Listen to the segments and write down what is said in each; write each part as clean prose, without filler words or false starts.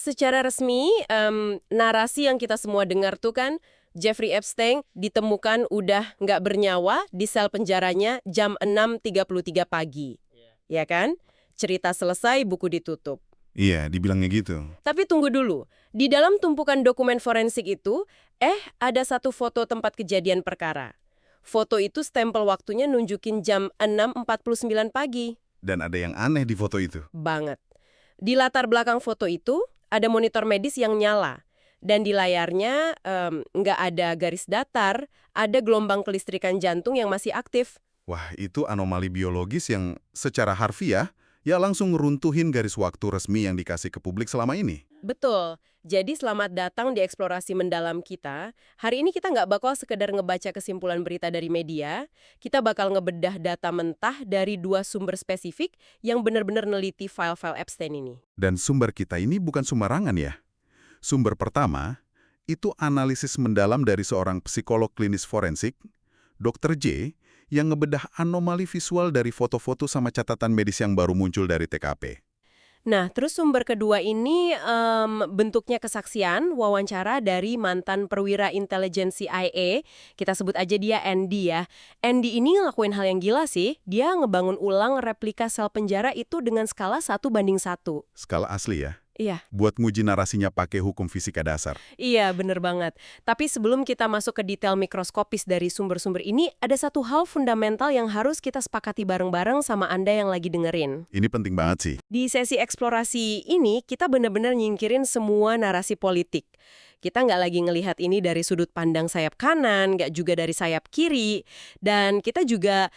secara resmi, narasi yang kita semua dengar tuh kan, Jeffrey Epstein ditemukan udah nggak bernyawa di sel penjaranya jam 6.33 pagi. Ya kan? Cerita selesai, buku ditutup. Iya, dibilangnya gitu. Tapi tunggu dulu, di dalam tumpukan dokumen forensik itu, ada satu foto tempat kejadian perkara. Foto itu stempel waktunya nunjukin jam 6.49 pagi. Dan ada yang aneh di foto itu. Banget. Di latar belakang foto itu, ada monitor medis yang nyala. Dan di layarnya nggak ada garis datar, ada gelombang kelistrikan jantung yang masih aktif. Wah, itu anomali biologis yang secara harfiah ya langsung ngeruntuhin garis waktu resmi yang dikasih ke publik selama ini. Betul. Jadi selamat datang di eksplorasi mendalam kita. Hari ini kita nggak bakal sekedar ngebaca kesimpulan berita dari media. Kita bakal ngebedah data mentah dari 2 sumber spesifik yang benar-benar neliti file-file Epstein ini. Dan sumber kita ini bukan sembarangan ya. Sumber pertama, itu analisis mendalam dari seorang psikolog klinis forensik, Dr. J, yang ngebedah anomali visual dari foto-foto sama catatan medis yang baru muncul dari TKP. Nah, terus sumber kedua ini bentuknya kesaksian, wawancara dari mantan perwira intelijen CIA. Kita sebut aja dia Andy ya. Andy ini ngelakuin hal yang gila sih. Dia ngebangun ulang replika sel penjara itu dengan skala 1:1. Skala asli ya? Iya. Buat nguji narasinya pakai hukum fisika dasar. Iya, bener banget. Tapi sebelum kita masuk ke detail mikroskopis dari sumber-sumber ini, ada satu hal fundamental yang harus kita sepakati bareng-bareng sama Anda yang lagi dengerin. Ini penting banget sih. Di sesi eksplorasi ini, kita benar-benar nyingkirin semua narasi politik. Kita nggak lagi ngelihat ini dari sudut pandang sayap kanan, nggak juga dari sayap kiri. Dan kita juga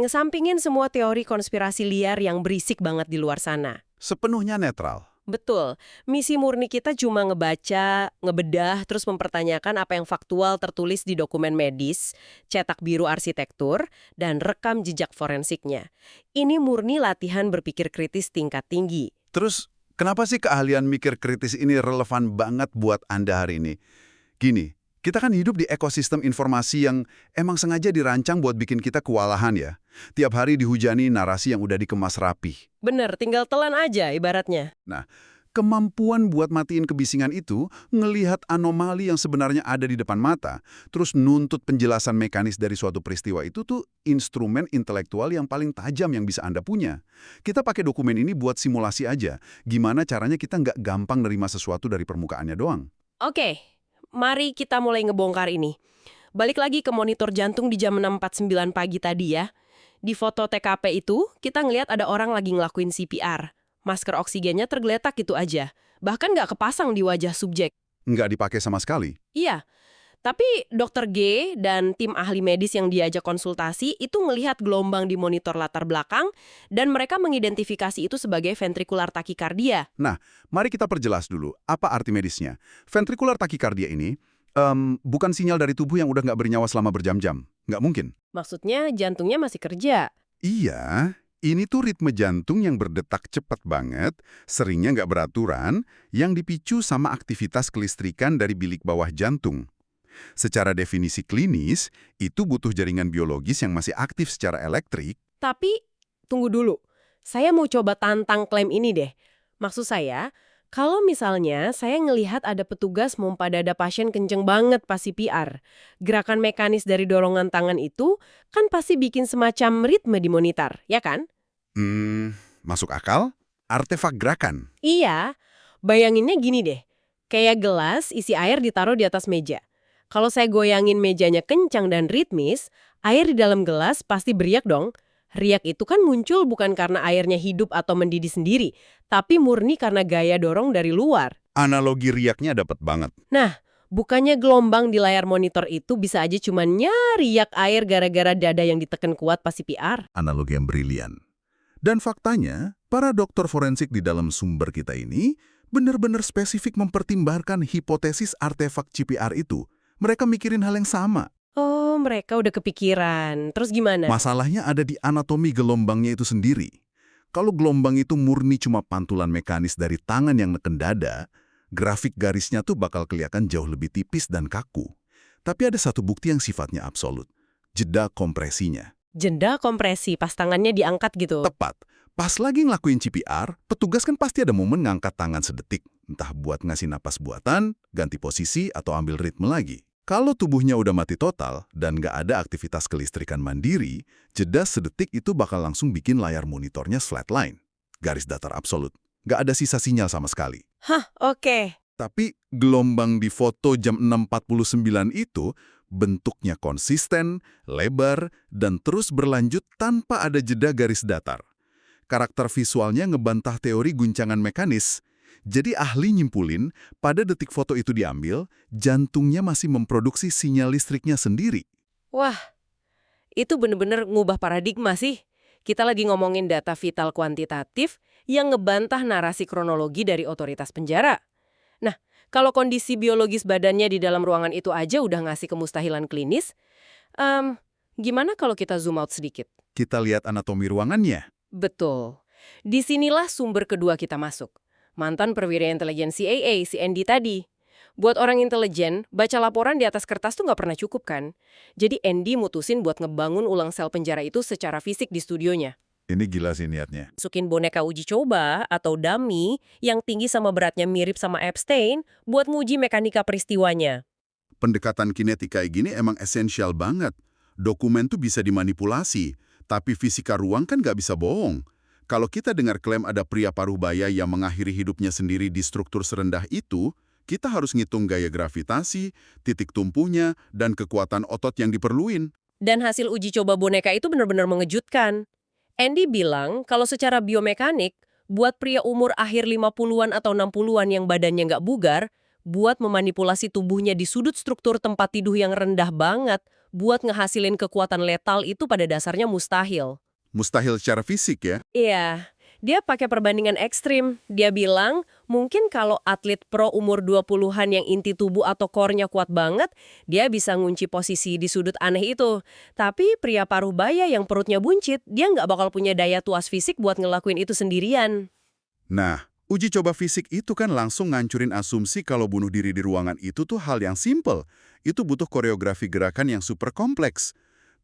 ngesampingin semua teori konspirasi liar yang berisik banget di luar sana. Sepenuhnya netral. Betul. Misi murni kita cuma ngebaca, ngebedah, terus mempertanyakan apa yang faktual tertulis di dokumen medis, cetak biru arsitektur, dan rekam jejak forensiknya. Ini murni latihan berpikir kritis tingkat tinggi. Terus, kenapa sih keahlian mikir kritis ini relevan banget buat Anda hari ini? Gini, kita kan hidup di ekosistem informasi yang emang sengaja dirancang buat bikin kita kewalahan ya. Tiap hari dihujani narasi yang udah dikemas rapi. Bener, tinggal telan aja ibaratnya. Nah, kemampuan buat matiin kebisingan itu, ngelihat anomali yang sebenarnya ada di depan mata, terus nuntut penjelasan mekanis dari suatu peristiwa itu tuh instrumen intelektual yang paling tajam yang bisa Anda punya. Kita pakai dokumen ini buat simulasi aja, gimana caranya kita nggak gampang nerima sesuatu dari permukaannya doang. Oke, mari kita mulai ngebongkar ini. Balik lagi ke monitor jantung di jam 6.49 pagi tadi ya. Di foto TKP itu, kita ngelihat ada orang lagi ngelakuin CPR. Masker oksigennya tergeletak gitu aja. Bahkan nggak kepasang di wajah subjek. Nggak dipakai sama sekali. Iya, tapi Dr. G dan tim ahli medis yang diajak konsultasi itu ngelihat gelombang di monitor latar belakang dan mereka mengidentifikasi itu sebagai ventrikular takikardia. Nah, mari kita perjelas dulu, apa arti medisnya. Ventrikular takikardia ini bukan sinyal dari tubuh yang udah nggak bernyawa selama berjam-jam. Nggak mungkin. Maksudnya jantungnya masih kerja. Iya, ini tuh ritme jantung yang berdetak cepat banget, seringnya nggak beraturan, yang dipicu sama aktivitas kelistrikan dari bilik bawah jantung. Secara definisi klinis, itu butuh jaringan biologis yang masih aktif secara elektrik. Tapi, tunggu dulu. Saya mau coba tantang klaim ini deh. Maksud saya, kalau misalnya saya ngelihat ada petugas mompa dada pasien kenceng banget pas CPR, gerakan mekanis dari dorongan tangan itu kan pasti bikin semacam ritme di monitor, ya kan? Masuk akal? Artefak gerakan. Iya, bayanginnya gini deh. Kayak gelas isi air ditaruh di atas meja. Kalau saya goyangin mejanya kencang dan ritmis, air di dalam gelas pasti beriak dong. Riak itu kan muncul bukan karena airnya hidup atau mendidih sendiri, tapi murni karena gaya dorong dari luar. Analogi riaknya dapat banget. Nah, bukannya gelombang di layar monitor itu bisa aja cuma riak air gara-gara dada yang ditekan kuat pas CPR? Analogi yang brilian. Dan faktanya, para dokter forensik di dalam sumber kita ini benar-benar spesifik mempertimbangkan hipotesis artefak CPR itu. Mereka mikirin hal yang sama. Oh, mereka udah kepikiran. Terus gimana? Masalahnya ada di anatomi gelombangnya itu sendiri. Kalau gelombang itu murni cuma pantulan mekanis dari tangan yang neken dada, grafik garisnya tuh bakal kelihatan jauh lebih tipis dan kaku. Tapi ada satu bukti yang sifatnya absolut. Jeda kompresinya. Jeda kompresi, pas tangannya diangkat gitu. Tepat. Pas lagi ngelakuin CPR, petugas kan pasti ada momen ngangkat tangan sedetik. Entah buat ngasih napas buatan, ganti posisi, atau ambil ritme lagi. Kalau tubuhnya udah mati total dan nggak ada aktivitas kelistrikan mandiri, jeda sedetik itu bakal langsung bikin layar monitornya flatline. Garis datar absolut. Nggak ada sisa sinyal sama sekali. Hah, oke. Tapi gelombang di foto jam 6.49 itu bentuknya konsisten, lebar, dan terus berlanjut tanpa ada jeda garis datar. Karakter visualnya ngebantah teori guncangan mekanis. Jadi ahli nyimpulin, pada detik foto itu diambil, jantungnya masih memproduksi sinyal listriknya sendiri. Wah, itu bener-bener ngubah paradigma sih. Kita lagi ngomongin data vital kuantitatif yang ngebantah narasi kronologi dari otoritas penjara. Nah, kalau kondisi biologis badannya di dalam ruangan itu aja udah ngasih kemustahilan klinis, gimana kalau kita zoom out sedikit? Kita lihat anatomi ruangannya. Betul. Disinilah sumber kedua kita masuk. Mantan perwira intelijen CIA, si Andy tadi. Buat orang intelijen, baca laporan di atas kertas tuh nggak pernah cukup kan? Jadi Andy mutusin buat ngebangun ulang sel penjara itu secara fisik di studionya. Ini gila sih niatnya. Masukin boneka uji coba atau dummy yang tinggi sama beratnya mirip sama Epstein buat nguji mekanika peristiwanya. Pendekatan kinetika gini emang esensial banget. Dokumen tuh bisa dimanipulasi, tapi fisika ruang kan nggak bisa bohong. Kalau kita dengar klaim ada pria paruh baya yang mengakhiri hidupnya sendiri di struktur serendah itu, kita harus ngitung gaya gravitasi, titik tumpunya, dan kekuatan otot yang diperluin. Dan hasil uji coba boneka itu benar-benar mengejutkan. Andy bilang kalau secara biomekanik, buat pria umur akhir 50-an atau 60-an yang badannya nggak bugar, buat memanipulasi tubuhnya di sudut struktur tempat tidur yang rendah banget, buat ngehasilin kekuatan letal itu pada dasarnya mustahil. Mustahil secara fisik ya. Iya, dia pakai perbandingan ekstrim. Dia bilang, mungkin kalau atlet pro umur 20-an yang inti tubuh atau core-nya kuat banget, dia bisa ngunci posisi di sudut aneh itu. Tapi pria paruh baya yang perutnya buncit, dia nggak bakal punya daya tuas fisik buat ngelakuin itu sendirian. Nah, uji coba fisik itu kan langsung ngancurin asumsi kalau bunuh diri di ruangan itu tuh hal yang simple. Itu butuh koreografi gerakan yang super kompleks.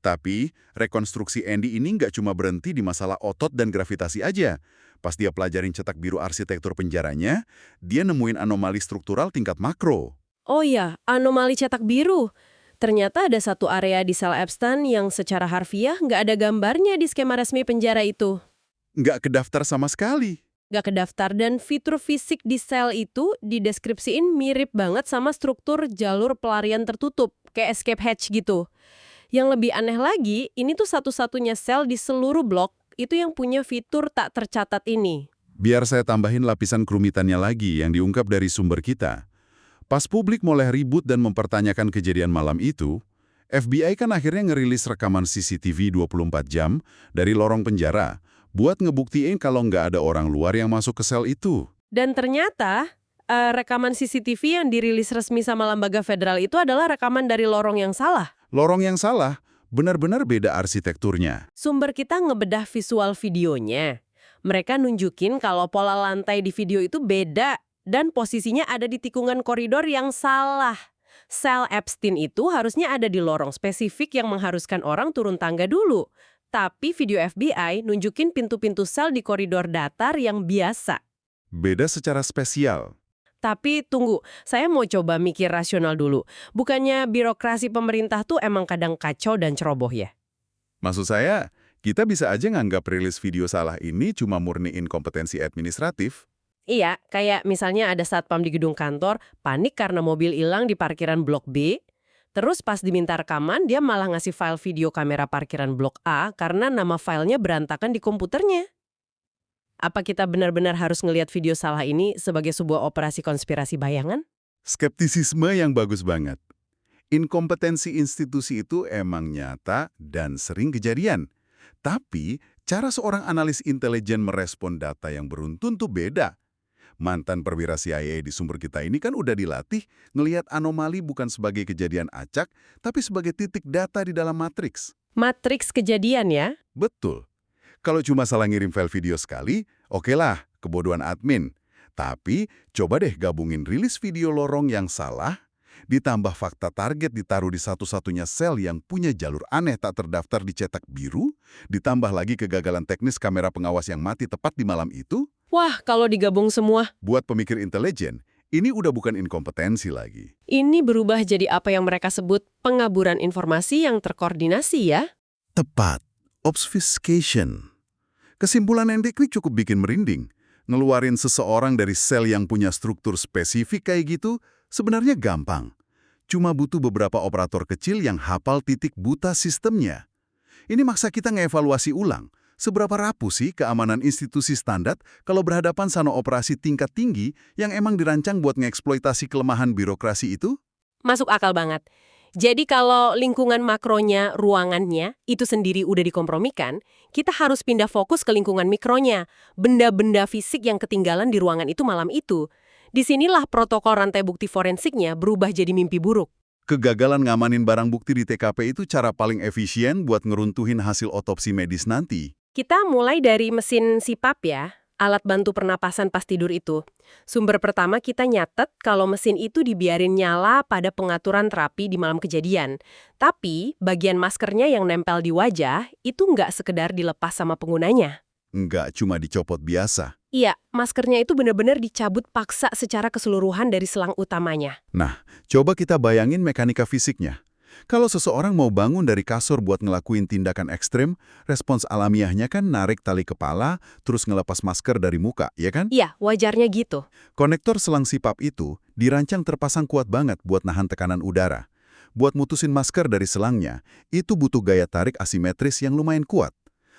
Tapi, rekonstruksi Andy ini nggak cuma berhenti di masalah otot dan gravitasi aja. Pas dia pelajarin cetak biru arsitektur penjaranya, dia nemuin anomali struktural tingkat makro. Oh iya, anomali cetak biru. Ternyata ada satu area di sel Epstein yang secara harfiah nggak ada gambarnya di skema resmi penjara itu. Nggak kedaftar sama sekali. Nggak kedaftar dan fitur fisik di sel itu dideskripsiin mirip banget sama struktur jalur pelarian tertutup, kayak escape hatch gitu. Yang lebih aneh lagi, ini tuh satu-satunya sel di seluruh blok itu yang punya fitur tak tercatat ini. Biar saya tambahin lapisan kerumitannya lagi yang diungkap dari sumber kita. Pas publik mulai ribut dan mempertanyakan kejadian malam itu, FBI kan akhirnya ngerilis rekaman CCTV 24 jam dari lorong penjara buat ngebuktiin kalau nggak ada orang luar yang masuk ke sel itu. Dan ternyata, rekaman CCTV yang dirilis resmi sama lembaga federal itu adalah rekaman dari lorong yang salah. Lorong yang salah, benar-benar beda arsitekturnya. Sumber kita ngebedah visual videonya. Mereka nunjukin kalau pola lantai di video itu beda dan posisinya ada di tikungan koridor yang salah. Sel Epstein itu harusnya ada di lorong spesifik yang mengharuskan orang turun tangga dulu. Tapi video FBI nunjukin pintu-pintu sel di koridor datar yang biasa. Beda secara spesial. Tapi tunggu, saya mau coba mikir rasional dulu. Bukannya birokrasi pemerintah tuh emang kadang kacau dan ceroboh ya? Maksud saya, kita bisa aja nganggap rilis video salah ini cuma murniin kompetensi administratif. Iya, kayak misalnya ada satpam di gedung kantor, panik karena mobil hilang di parkiran blok B, terus pas diminta rekaman, dia malah ngasih file video kamera parkiran blok A karena nama filenya berantakan di komputernya. Apa kita benar-benar harus ngelihat video salah ini sebagai sebuah operasi konspirasi bayangan? Skeptisisme yang bagus banget. Inkompetensi institusi itu emang nyata dan sering kejadian. Tapi, cara seorang analis intelijen merespon data yang beruntun tuh beda. Mantan perwira CIA di sumber kita ini kan udah dilatih ngelihat anomali bukan sebagai kejadian acak, tapi sebagai titik data di dalam matriks. Matriks kejadian ya? Betul. Kalau cuma salah ngirim file video sekali, oke lah, kebodohan admin. Tapi, coba deh gabungin rilis video lorong yang salah, ditambah fakta target ditaruh di satu-satunya sel yang punya jalur aneh tak terdaftar dicetak biru, ditambah lagi kegagalan teknis kamera pengawas yang mati tepat di malam itu. Wah, kalau digabung semua, Buat pemikir intelijen, ini udah bukan inkompetensi lagi. ini berubah jadi apa yang mereka sebut pengaburan informasi yang terkoordinasi ya? Tepat. Obfuscation. Kesimpulan Hendrik ini cukup bikin merinding. Ngeluarin seseorang dari sel yang punya struktur spesifik kayak gitu sebenarnya gampang. Cuma butuh beberapa operator kecil yang hafal titik buta sistemnya. Ini maksa kita ngevaluasi ulang. Seberapa rapuh sih keamanan institusi standar kalau berhadapan sama operasi tingkat tinggi yang emang dirancang buat ngeeksploitasi kelemahan birokrasi itu? Masuk akal banget. Jadi kalau lingkungan makronya, ruangannya, itu sendiri udah dikompromikan, kita harus pindah fokus ke lingkungan mikronya. Benda-benda fisik yang ketinggalan di ruangan itu malam itu. Disinilah protokol rantai bukti forensiknya berubah jadi mimpi buruk. Kegagalan ngamanin barang bukti di TKP itu cara paling efisien buat ngeruntuhin hasil otopsi medis nanti. Kita mulai dari mesin CPAP ya, alat bantu pernapasan pas tidur itu. Sumber pertama kita nyatet kalau mesin itu dibiarin nyala pada pengaturan terapi di malam kejadian. Tapi bagian maskernya yang nempel di wajah itu nggak sekedar dilepas sama penggunanya. Nggak cuma dicopot biasa. Iya, maskernya itu benar-benar dicabut paksa secara keseluruhan dari selang utamanya. Nah, coba kita bayangin mekanika fisiknya. Kalau seseorang mau bangun dari kasur buat ngelakuin tindakan ekstrem, respons alamiahnya kan narik tali kepala, terus ngelepas masker dari muka, ya kan? Iya, wajarnya gitu. Konektor selang sipap itu dirancang terpasang kuat banget buat nahan tekanan udara. Buat mutusin masker dari selangnya, itu butuh gaya tarik asimetris yang lumayan kuat.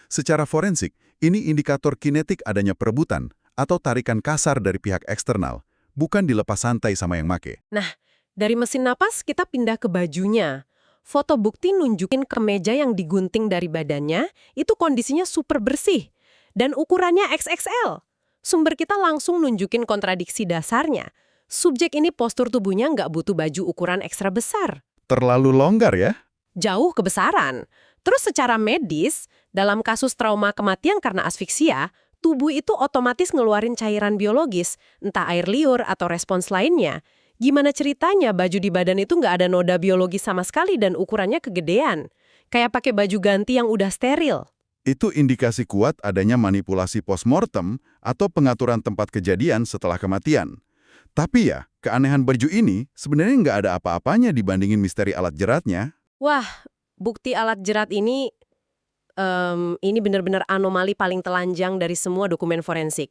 Secara forensik, ini indikator kinetik adanya perebutan atau tarikan kasar dari pihak eksternal, bukan dilepas santai sama yang make. Dari mesin napas kita pindah ke bajunya. Foto bukti nunjukin kemeja yang digunting dari badannya, itu kondisinya super bersih. Dan ukurannya XXL. Sumber kita langsung nunjukin kontradiksi dasarnya. Subjek ini postur tubuhnya nggak butuh baju ukuran ekstra besar. Terlalu longgar ya? Jauh kebesaran. Terus secara medis, dalam kasus trauma kematian karena asfiksia, tubuh itu otomatis ngeluarin cairan biologis, entah air liur atau respons lainnya. Gimana ceritanya baju di badan itu nggak ada noda biologis sama sekali dan ukurannya kegedean? Kayak pakai baju ganti yang udah steril. Itu indikasi kuat adanya manipulasi postmortem atau pengaturan tempat kejadian setelah kematian. Tapi ya, keanehan baju ini sebenarnya nggak ada apa-apanya dibandingin misteri alat jeratnya. Wah, bukti alat jerat ini benar-benar anomali paling telanjang dari semua dokumen forensik.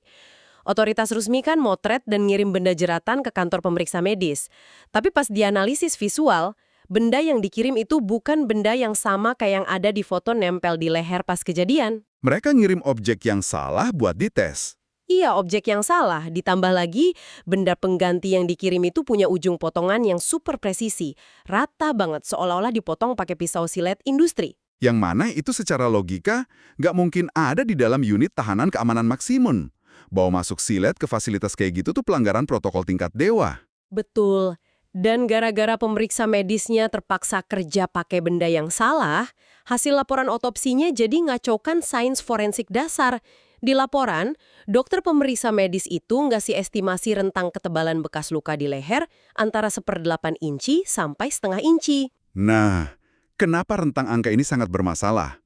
Otoritas resmi kan motret dan ngirim benda jeratan ke kantor pemeriksa medis. Tapi pas dianalisis visual, benda yang dikirim itu bukan benda yang sama kayak yang ada di foto nempel di leher pas kejadian. Mereka ngirim objek yang salah buat dites. Iya, objek yang salah. Ditambah lagi, benda pengganti yang dikirim itu punya ujung potongan yang super presisi. Rata banget, seolah-olah dipotong pakai pisau silet industri. Yang mana itu secara logika nggak mungkin ada di dalam unit tahanan keamanan maksimum. Bawa masuk silet ke fasilitas kayak gitu tuh pelanggaran protokol tingkat dewa. Betul. Dan gara-gara pemeriksa medisnya terpaksa kerja pakai benda yang salah, hasil laporan otopsinya jadi ngacokan sains forensik dasar. Di laporan, dokter pemeriksa medis itu ngasih estimasi rentang ketebalan bekas luka di leher antara 1/8 inci sampai 1/2 inci. Nah, kenapa rentang angka ini sangat bermasalah?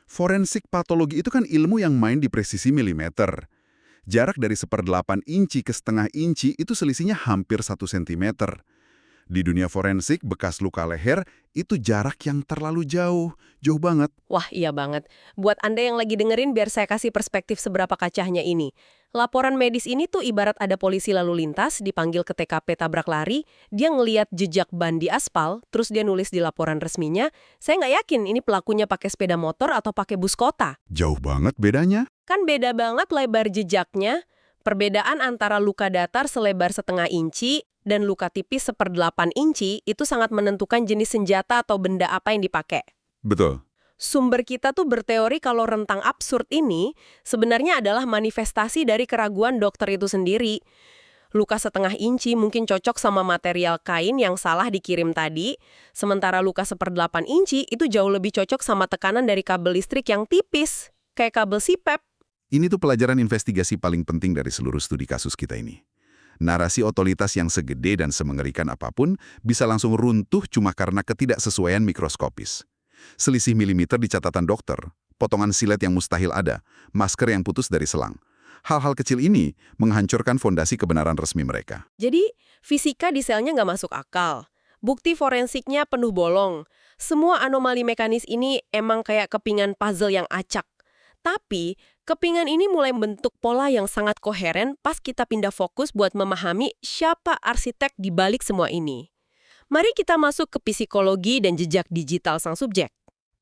Forensik patologi itu kan ilmu yang main di presisi milimeter. Jarak dari 1/8 inci ke 1/2 inci itu selisihnya hampir 1 sentimeter. Di dunia forensik, bekas luka leher itu jarak yang terlalu jauh banget. Wah, iya banget. Buat Anda yang lagi dengerin, biar saya kasih perspektif seberapa kacahnya ini. Laporan medis ini tuh ibarat ada polisi lalu lintas, dipanggil ke TKP tabrak lari, dia ngeliat jejak ban di aspal, terus dia nulis di laporan resminya, saya nggak yakin ini pelakunya pakai sepeda motor atau pakai bus kota. Jauh banget bedanya. Kan beda banget lebar jejaknya. Perbedaan antara luka datar selebar 1/2 inci dan luka tipis 1/8 inci itu sangat menentukan jenis senjata atau benda apa yang dipakai. Betul. Sumber kita tuh berteori kalau rentang absurd ini sebenarnya adalah manifestasi dari keraguan dokter itu sendiri. Luka 1/2 inci mungkin cocok sama material kain yang salah dikirim tadi, sementara luka 1/8 inci itu jauh lebih cocok sama tekanan dari kabel listrik yang tipis, kayak kabel CPAP. Ini tuh pelajaran investigasi paling penting dari seluruh studi kasus kita ini. Narasi otoritas yang segede dan semengerikan apapun bisa langsung runtuh cuma karena ketidaksesuaian mikroskopis. Selisih milimeter di catatan dokter, potongan silet yang mustahil ada, masker yang putus dari selang. Hal-hal kecil ini menghancurkan fondasi kebenaran resmi mereka. Jadi, fisika di selnya nggak masuk akal. Bukti forensiknya penuh bolong. Semua anomali mekanis ini emang kayak kepingan puzzle yang acak. Tapi, kepingan ini mulai membentuk pola yang sangat koheren pas kita pindah fokus buat memahami siapa arsitek di balik semua ini. Mari kita masuk ke psikologi dan jejak digital sang subjek.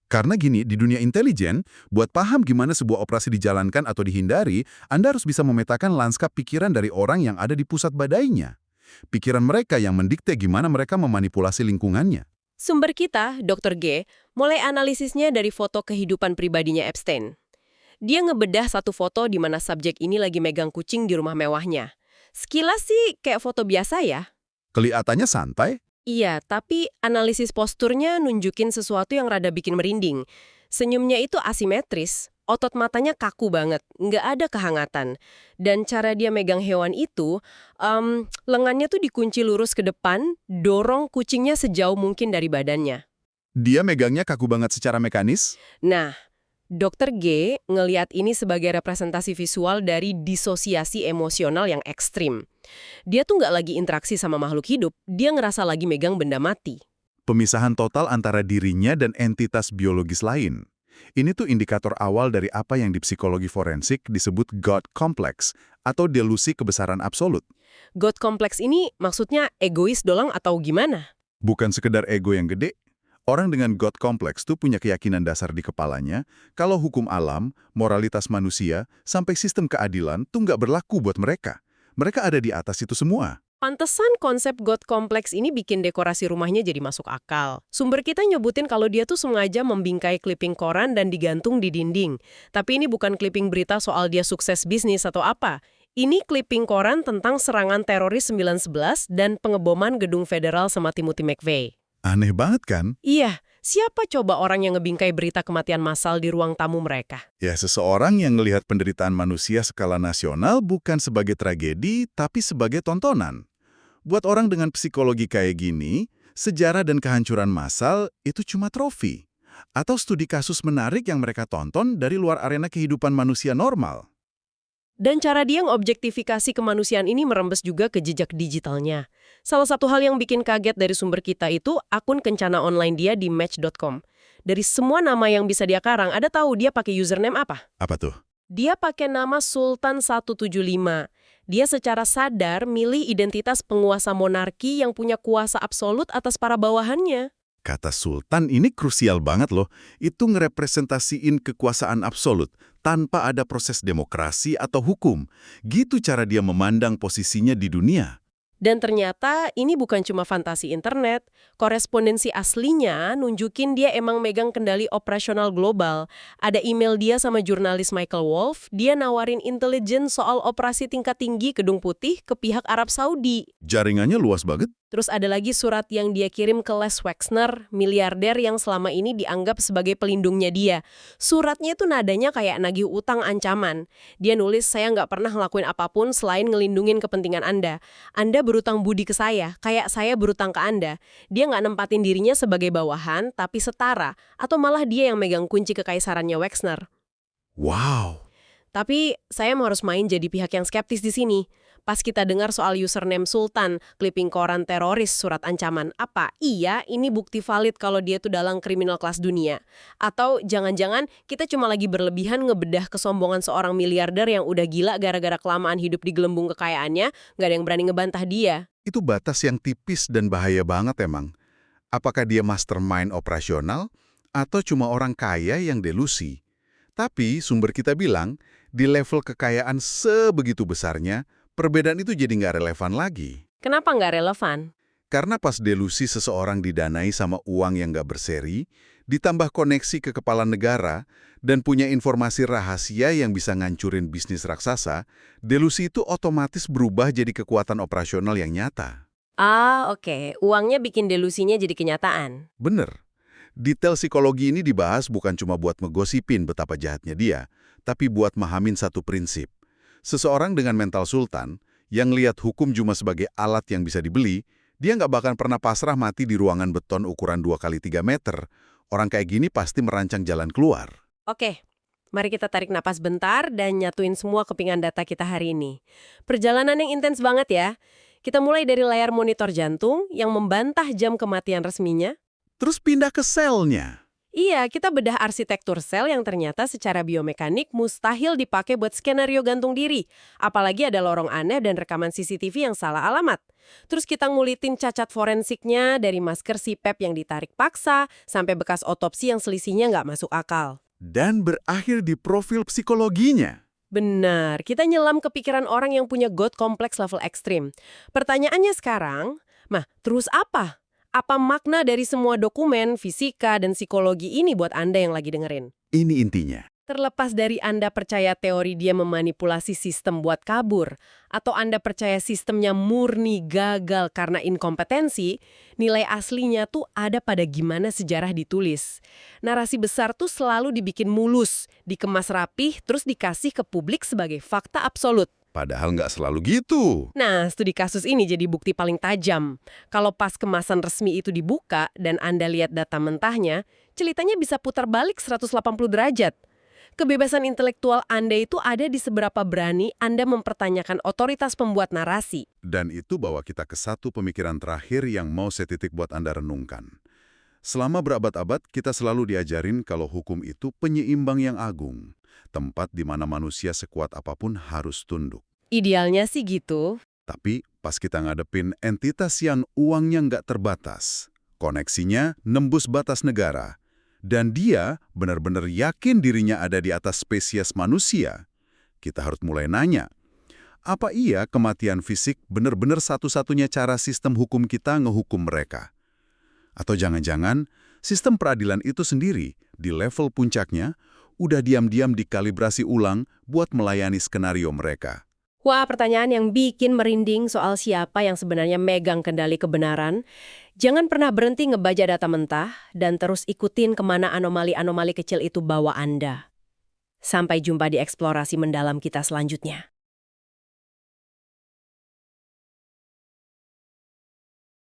Karena gini, di dunia intelijen, buat paham gimana sebuah operasi dijalankan atau dihindari, Anda harus bisa memetakan lanskap pikiran dari orang yang ada di pusat badainya. Pikiran mereka yang mendikte gimana mereka memanipulasi lingkungannya. Sumber kita, Dr. G, mulai analisisnya dari foto kehidupan pribadinya Epstein. Dia ngebedah satu foto di mana subjek ini lagi megang kucing di rumah mewahnya. Sekilas sih kayak foto biasa ya. Kelihatannya santai. Iya, tapi analisis posturnya nunjukin sesuatu yang rada bikin merinding. Senyumnya itu asimetris, otot matanya kaku banget, nggak ada kehangatan. Dan cara dia megang hewan itu, lengannya tuh dikunci lurus ke depan, dorong kucingnya sejauh mungkin dari badannya. Dia megangnya kaku banget secara mekanis. Nah, Dr. G ngelihat ini sebagai representasi visual dari disosiasi emosional yang ekstrim. Dia tuh nggak lagi interaksi sama makhluk hidup, dia ngerasa lagi megang benda mati. Pemisahan total antara dirinya dan entitas biologis lain. Ini tuh indikator awal dari apa yang di psikologi forensik disebut God Complex atau delusi kebesaran absolut. God Complex ini maksudnya egois doang atau gimana? Bukan sekedar ego yang gede. Orang dengan God Complex tuh punya keyakinan dasar di kepalanya kalau hukum alam, moralitas manusia, sampai sistem keadilan tuh nggak berlaku buat mereka. Mereka ada di atas itu semua. Pantesan konsep God Complex ini bikin dekorasi rumahnya jadi masuk akal. Sumber kita nyebutin kalau dia tuh sengaja membingkai clipping koran dan digantung di dinding. Tapi ini bukan clipping berita soal dia sukses bisnis atau apa. Ini clipping koran tentang serangan teroris 9/11 dan pengeboman gedung federal sama Timothy McVeigh. Aneh banget kan? Iya, siapa coba orang yang ngebingkai berita kematian massal di ruang tamu mereka? Ya, seseorang yang melihat penderitaan manusia skala nasional bukan sebagai tragedi, tapi sebagai tontonan. Buat orang dengan psikologi kayak gini, sejarah dan kehancuran massal itu cuma trofi. Atau studi kasus menarik yang mereka tonton dari luar arena kehidupan manusia normal. Dan cara dia ngobjektifikasi kemanusiaan ini merembes juga ke jejak digitalnya. Salah satu hal yang bikin kaget dari sumber kita itu akun kencana online dia di Match.com. Dari semua nama yang bisa dia karang, ada tahu dia pakai username apa? Apa tuh? Dia pakai nama Sultan 175. Dia secara sadar milih identitas penguasa monarki yang punya kuasa absolut atas para bawahannya. Kata sultan ini krusial banget loh. Itu ngerepresentasiin kekuasaan absolut tanpa ada proses demokrasi atau hukum. Gitu cara dia memandang posisinya di dunia. Dan ternyata ini bukan cuma fantasi internet. Korespondensi aslinya nunjukin dia emang megang kendali operasional global. Ada email dia sama jurnalis Michael Wolff, dia nawarin intelijen soal operasi tingkat tinggi Gedung Putih ke pihak Arab Saudi. Jaringannya luas banget. Terus ada lagi surat yang dia kirim ke Les Wexner, miliarder yang selama ini dianggap sebagai pelindungnya dia. Suratnya itu nadanya kayak nagih utang ancaman. Dia nulis, saya nggak pernah ngelakuin apapun selain ngelindungin kepentingan Anda. Anda berutang budi ke saya, kayak saya berutang ke Anda. Dia nggak nempatin dirinya sebagai bawahan, tapi setara. Atau malah dia yang megang kunci kekaisarannya Wexner. Wow. Tapi saya harus main jadi pihak yang skeptis di sini. Pas kita dengar soal username Sultan, clipping koran teroris, surat ancaman, apa iya ini bukti valid kalau dia tuh dalang kriminal kelas dunia? Atau jangan-jangan kita cuma lagi berlebihan ngebedah kesombongan seorang miliarder yang udah gila gara-gara kelamaan hidup di gelembung kekayaannya, nggak ada yang berani ngebantah dia. Itu batas yang tipis dan bahaya banget emang. Apakah dia mastermind operasional atau cuma orang kaya yang delusi? Tapi sumber kita bilang, di level kekayaan sebegitu besarnya, perbedaan itu jadi nggak relevan lagi. Kenapa nggak relevan? Karena pas delusi seseorang didanai sama uang yang nggak berseri, ditambah koneksi ke kepala negara, dan punya informasi rahasia yang bisa ngancurin bisnis raksasa, delusi itu otomatis berubah jadi kekuatan operasional yang nyata. Ah, oke. Uangnya bikin delusinya jadi kenyataan. Bener. Detail psikologi ini dibahas bukan cuma buat ngegosipin betapa jahatnya dia, tapi buat mahamin satu prinsip. Seseorang dengan mental sultan, yang lihat hukum cuma sebagai alat yang bisa dibeli, dia nggak bakal pernah pasrah mati di ruangan beton ukuran 2 x 3 meter. Orang kayak gini pasti merancang jalan keluar. Oke, Mari kita tarik napas bentar dan nyatuin semua kepingan data kita hari ini. Perjalanan yang intens banget ya. Kita mulai dari layar monitor jantung yang membantah jam kematian resminya. Terus pindah ke selnya. Iya, kita bedah arsitektur sel yang ternyata secara biomekanik mustahil dipakai buat skenario gantung diri. Apalagi ada lorong aneh dan rekaman CCTV yang salah alamat. Terus kita ngulitin cacat forensiknya dari masker CPAP yang ditarik paksa sampai bekas otopsi yang selisihnya nggak masuk akal. Dan berakhir di profil psikologinya. Benar, kita nyelam ke pikiran orang yang punya God kompleks level ekstrim. Pertanyaannya sekarang, terus apa? Apa makna dari semua dokumen, fisika, dan psikologi ini buat Anda yang lagi dengerin? Ini intinya. Terlepas dari Anda percaya teori dia memanipulasi sistem buat kabur, atau Anda percaya sistemnya murni gagal karena inkompetensi, nilai aslinya tuh ada pada gimana sejarah ditulis. Narasi besar tuh selalu dibikin mulus, dikemas rapih, terus dikasih ke publik sebagai fakta absolut. Padahal nggak selalu gitu. Nah, studi kasus ini jadi bukti paling tajam. Kalau pas kemasan resmi itu dibuka dan Anda lihat data mentahnya, ceritanya bisa putar balik 180 derajat. Kebebasan intelektual Anda itu ada di seberapa berani Anda mempertanyakan otoritas pembuat narasi. Dan itu bawa kita ke satu pemikiran terakhir yang mau saya titik buat Anda renungkan. Selama berabad-abad, kita selalu diajarin kalau hukum itu penyeimbang yang agung. Tempat di mana manusia sekuat apapun harus tunduk. Idealnya sih gitu. Tapi pas kita ngadepin entitas yang uangnya nggak terbatas, koneksinya nembus batas negara, dan dia benar-benar yakin dirinya ada di atas spesies manusia, kita harus mulai nanya, apa iya kematian fisik benar-benar satu-satunya cara sistem hukum kita ngehukum mereka? Atau jangan-jangan sistem peradilan itu sendiri, di level puncaknya, udah diam-diam dikalibrasi ulang buat melayani skenario mereka. Wah, pertanyaan yang bikin merinding soal siapa yang sebenarnya megang kendali kebenaran. Jangan pernah berhenti ngebaca data mentah dan terus ikutin kemana anomali-anomali kecil itu bawa Anda. Sampai jumpa di eksplorasi mendalam kita selanjutnya.